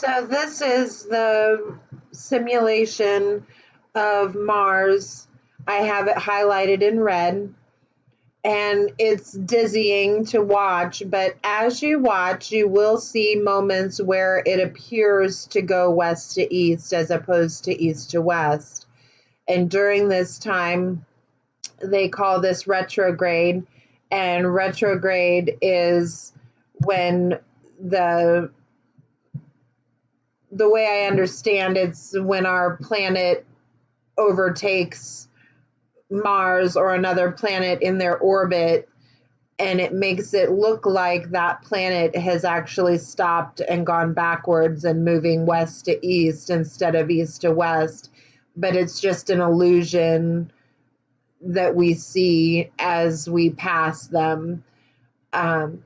So this is the simulation of Mars. I have it highlighted in red, and it's dizzying to watch, but as you watch, you will see moments where it appears to go west to east as opposed to east to west. And during this time, they call this retrograde, and retrograde is when the the way I understand it's when our planet overtakes Mars or another planet in their orbit, and it makes it look like that planet has actually stopped and gone backwards and moving west to east instead of east to west. But it's just an illusion that we see as we pass them. Um,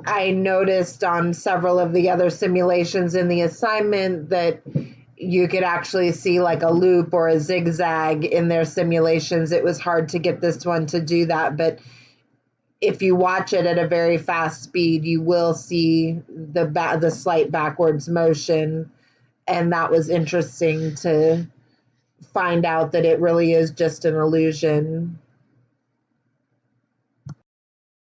I noticed on several of the other simulations in the assignment that you could actually see like a loop or a zigzag in their simulations. It was hard to get this one to do that, but if you watch it at a very fast speed, you will see the slight backwards motion, and that was interesting to find out that it really is just an illusion.